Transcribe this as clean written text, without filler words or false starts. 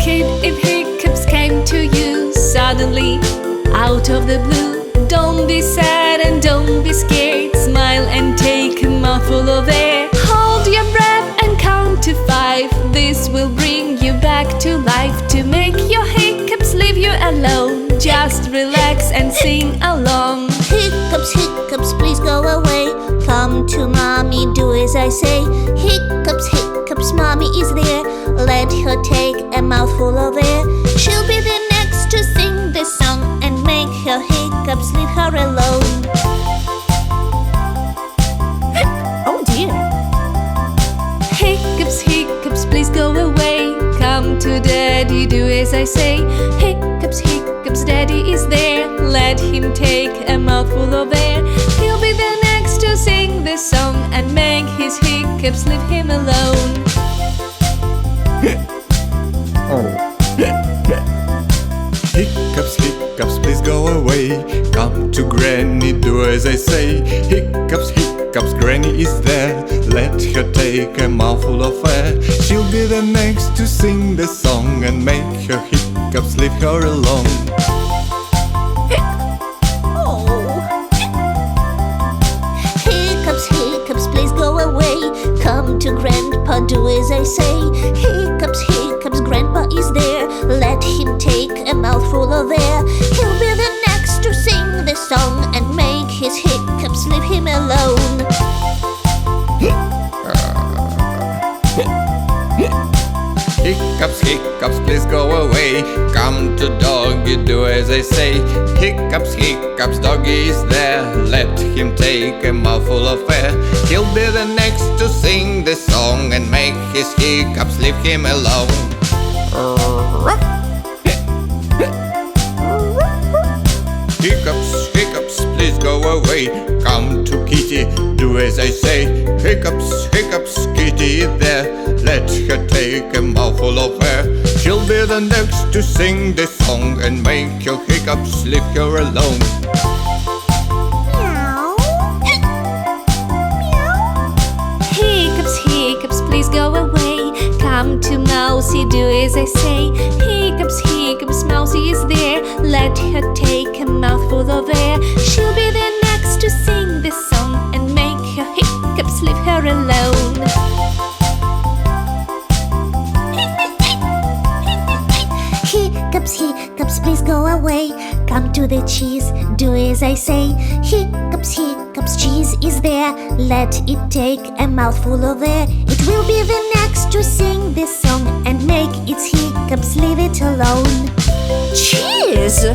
kid, if hiccups came to you suddenly, out of the blue, don't be sad and don't be scared. Smile and take a mouthful of air. Hold your breath and count to 5. This will bring you back to life. To make your hiccups leave you alone, just relax and sing along. Hiccups, hiccups, please go away. Come to mommy, do as I say. Hiccups, hiccups, mommy is there. Let her take a mouthful of air. She'll be the next to sing this song and make her hiccups leave her alone. Oh dear. Hiccups, hiccups, please go away. Come to daddy, do as I say. Hiccups, hiccups, daddy is there. Let him take a mouthful of air. He'll be the next to sing this song and make his hiccups leave him alone. Hiccups, hiccups, please go away. Come to granny, do as I say. Hiccups, hiccups, granny is there. Let her take a mouthful of air. She'll be the next to sing the song and make her hiccups leave her alone. Hiccups, hiccups, please go away. Come to grandpa, do as I say. Hiccups, hiccups, grandpa is there. Let him take a mouthful of air. He'll be the next to sing the song and make his hiccups leave him alone. Hiccups, hiccups, please go away. Come to doggy, do as I say. Hiccups, hiccups, doggy is there. Let him take a mouthful of air. He'll be the next to sing the song and make his hiccups leave him alone. Hiccups, hiccups, please go away. Come to kitty, do as I say. Hiccups, hiccups, kitty is there. Let her take a mouthful of air. She'll be the next to sing this song and make your hiccups leave her alone. Hiccups, hiccups, please go away. Come to Mousy, do as I say. Hiccups, hiccups, Mousy is there. Let her take a mouthful of air. She'll be the next to sing this song and make her hiccups leave her alone. Hiccups, hiccups, please go away. Come to the cheese, do as I say. Hiccups, hiccups, cheese is there. Let it take a mouthful of air. It will be the next to sing this song and make its hiccups leave it alone. Cheese?